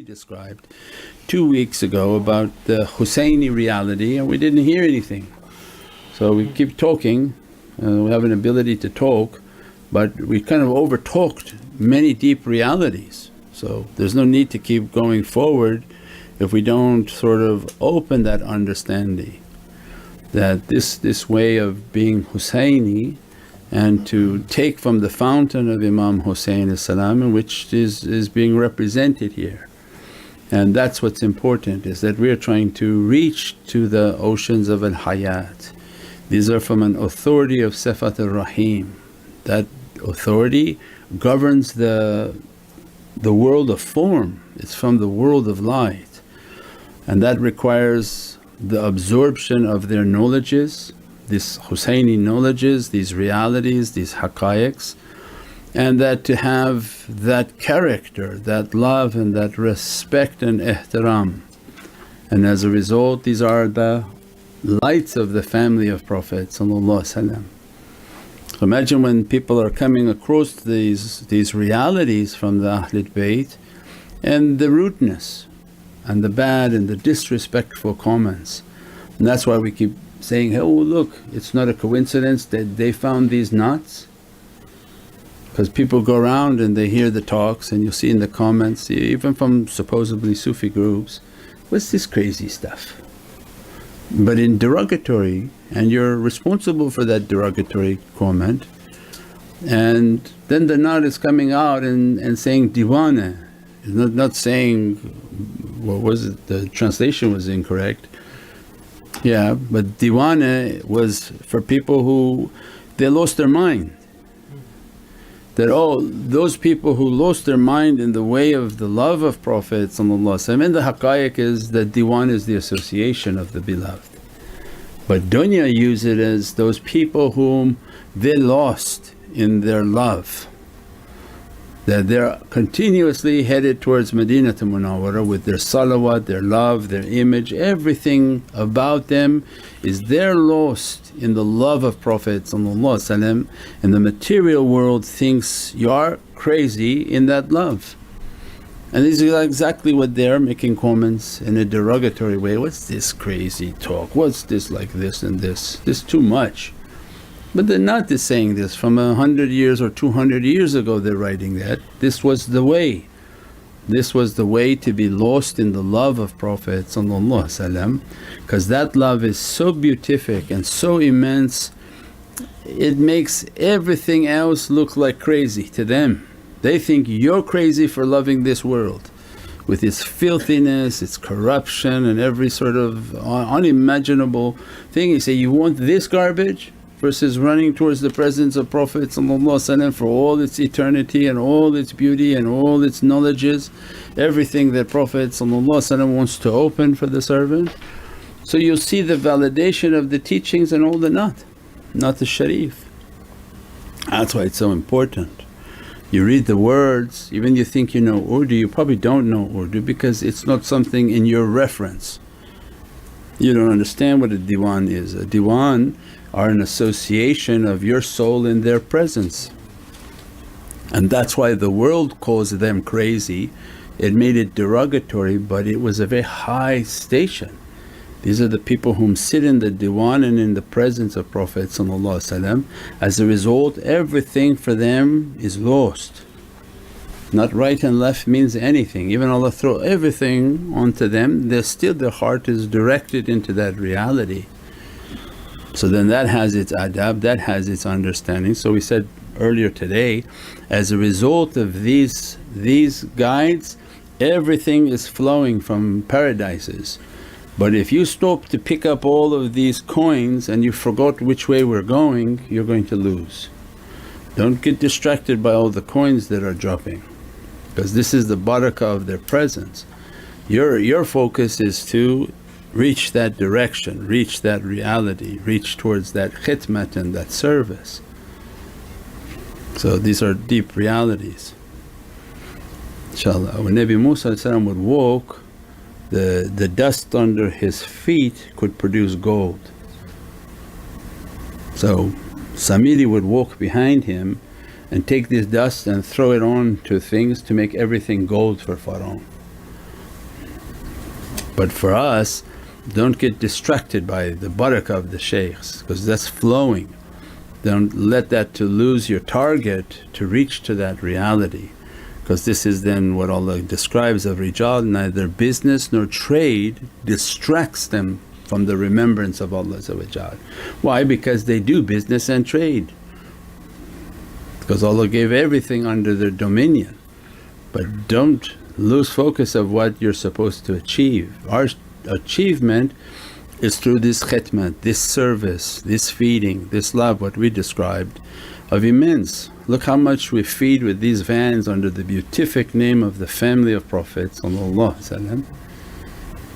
we described 2 weeks ago about the Husseini reality and we didn't hear anything. So we keep talking, we have an ability to talk, but we kind of over talked many deep realities. So there's no need to keep going forward if we don't sort of open that understanding that this way of being Husseini and to take from the fountain of Imam Hussein salam, which is being represented here. And that's what's important, is that we're trying to reach to the oceans of al-hayat. These are from an authority of Sifat ar-Rahim. That authority governs the world of form, it's from the world of light, and that requires the absorption of their knowledges, these Husseini knowledges, these realities, these haqqaiqs, and that to have that character, that love and that respect and ihtiram. And as a result these are the lights of the family of Prophet. So imagine when people are coming across these realities from the Ahlul Bayt and the rudeness and the bad and the disrespectful comments. And that's why we keep saying, oh look, it's not a coincidence that they found these knots. Because people go around and they hear the talks and you'll see in the comments even from supposedly Sufi groups, what's this crazy stuff? But in derogatory, and you're responsible for that derogatory comment, and then the knot is coming out and saying diwana, not saying, what was it, the translation was incorrect. Yeah, but diwana was for people who they lost their mind. That those people who lost their mind in the way of the love of Prophet, and the haqqaiq is that diwan is the association of the beloved. But dunya use it as those people whom they lost in their love, that they're continuously headed towards Madinatul Munawwarah with their salawat, their love, their image, everything about them is they're lost in the love of Prophet, and the material world thinks you are crazy in that love. And this is exactly what they're making comments in a derogatory way, what's this crazy talk, what's this like this and this too much. But they're not just saying this from 100 years or 200 years ago they're writing that. This was the way. This was the way to be lost in the love of Prophet, because that love is so beatific and so immense, it makes everything else look like crazy to them. They think you're crazy for loving this world with its filthiness, its corruption and every sort of unimaginable thing. You say, you want this garbage versus running towards the presence of Prophet for all its eternity and all its beauty and all its knowledges, everything that Prophet wants to open for the servant. So you'll see the validation of the teachings and all the not the sharif. That's why it's so important. You read the words, even you think you know Urdu, you probably don't know Urdu because it's not something in your reference. You don't understand what a diwan is. A diwan are an association of your soul in their presence, and that's why the world calls them crazy. It made it derogatory, but it was a very high station. These are the people whom sit in the diwan and in the presence of Prophet. As a result everything for them is lost. Not right and left means anything, even Allah throw everything onto them, they're still their heart is directed into that reality. So then that has its adab, that has its understanding. So we said earlier today, as a result of these guides everything is flowing from paradises. But if you stop to pick up all of these coins and you forgot which way we're going, you're going to lose. Don't get distracted by all the coins that are dropping, because this is the barakah of their presence. Your focus is to reach that direction, reach that reality, reach towards that khidmat and that service. So these are deep realities, inshaAllah. When Nabi Musa would walk, the dust under his feet could produce gold. So Samiri would walk behind him and take this dust and throw it on to things to make everything gold for Pharaoh. But for us, don't get distracted by the barakah of the shaykhs because that's flowing. Don't let that to lose your target to reach to that reality, because this is then what Allah describes of rijal, neither business nor trade distracts them from the remembrance of Allah. Why? Because they do business and trade, because Allah gave everything under their dominion. But don't lose focus of what you're supposed to achieve. Our achievement is through this khidmat, this service, this feeding, this love, what we described of immense. Look how much we feed with these vans under the beatific name of the family of Prophet, and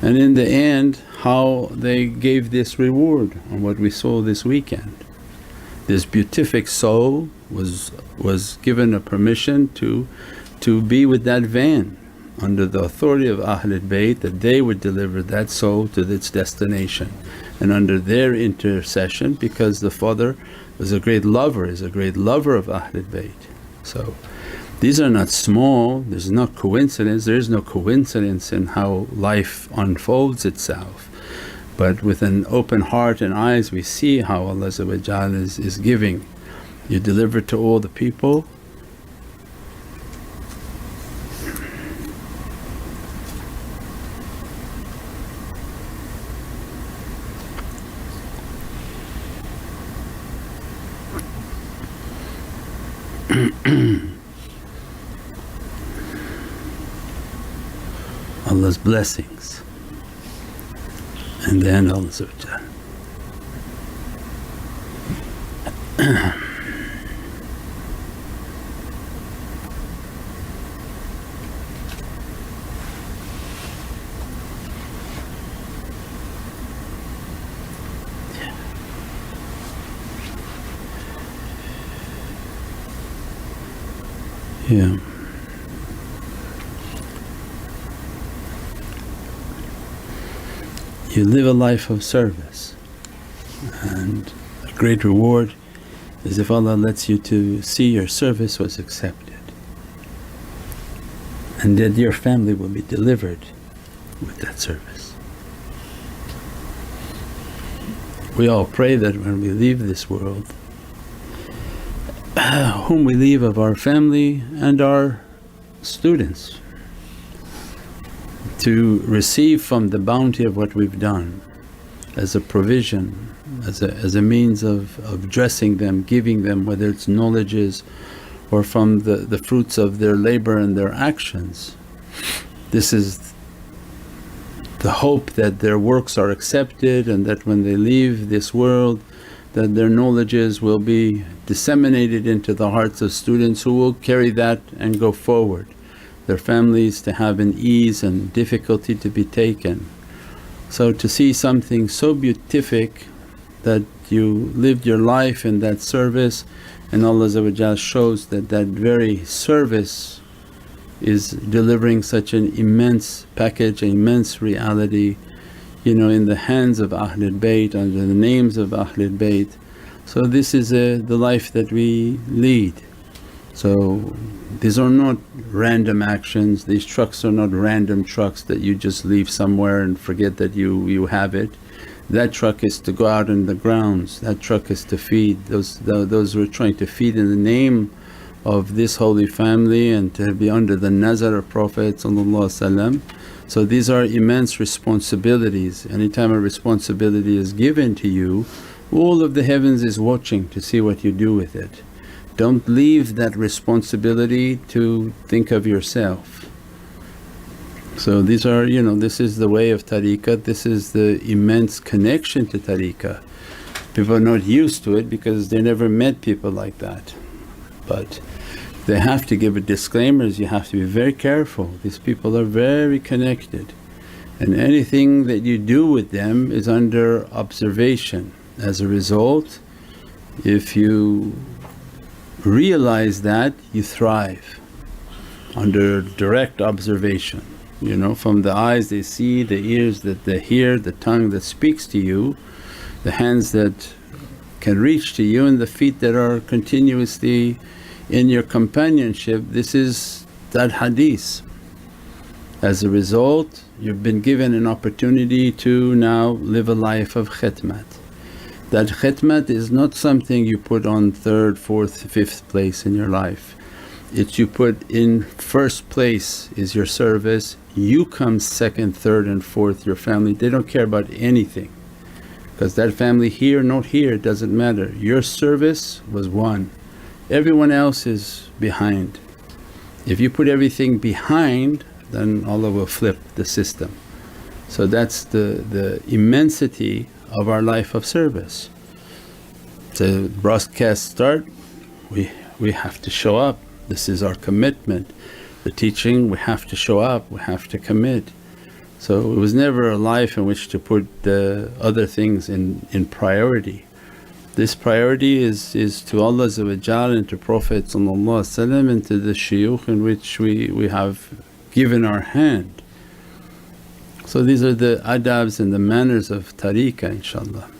in the end how they gave this reward on what we saw this weekend. This beatific soul was given a permission to be with that van under the authority of Ahlul Bayt, that they would deliver that soul to its destination, and under their intercession, because the father was a great lover, is a great lover of Ahlul Bayt. So these are not small, there's no coincidence, there is no coincidence in how life unfolds itself. But with an open heart and eyes we see how Allah is giving. You deliver to all the people. Allah's blessings, and then Allah yeah. You live a life of service, and a great reward is if Allah lets you to see your service was accepted, and that your family will be delivered with that service. We all pray that when we leave this world, whom we leave of our family and our students, to receive from the bounty of what we've done as a provision, as a means of dressing them, giving them, whether it's knowledges or from the fruits of their labour and their actions. This is the hope that their works are accepted, and that when they leave this world that their knowledges will be disseminated into the hearts of students who will carry that and go forward, their families to have an ease and difficulty to be taken. So to see something so beatific that you lived your life in that service, and Allah shows that that very service is delivering such an immense package, an immense reality, in the hands of Ahlul Bayt, under the names of Ahlul Bayt. So this is the life that we lead. So these are not random actions, these trucks are not random trucks that you just leave somewhere and forget that you have it. That truck is to go out in the grounds, that truck is to feed those who are trying to feed in the name of this holy family and to be under the nazar of Prophet. So these are immense responsibilities. Anytime a responsibility is given to you, all of the heavens is watching to see what you do with it. Don't leave that responsibility to think of yourself. So these are, this is the way of tariqat, this is the immense connection to tariqat. People are not used to it because they never met people like that. But they have to give a disclaimers, you have to be very careful. These people are very connected, and anything that you do with them is under observation. As a result, if you realize that, you thrive under direct observation. From the eyes they see, the ears that they hear, the tongue that speaks to you, the hands that can reach to you, and the feet that are continuously in your companionship. This is that hadith. As a result, you've been given an opportunity to now live a life of khidmat. That khidmat is not something you put on third, fourth, fifth place in your life. It's you put in first place is your service, you come second, third and fourth, your family. They don't care about anything because that family here, not here, it doesn't matter. Your service was one, everyone else is behind. If you put everything behind, then Allah will flip the system. So that's the immensity of our life of service. The broadcast start, we have to show up, this is our commitment. The teaching, we have to show up, we have to commit. So it was never a life in which to put the other things in priority. This priority is to Allah and to Prophet and to the shuyukh in which we have given our hand. So these are the adabs and the manners of tariqah, inshaAllah.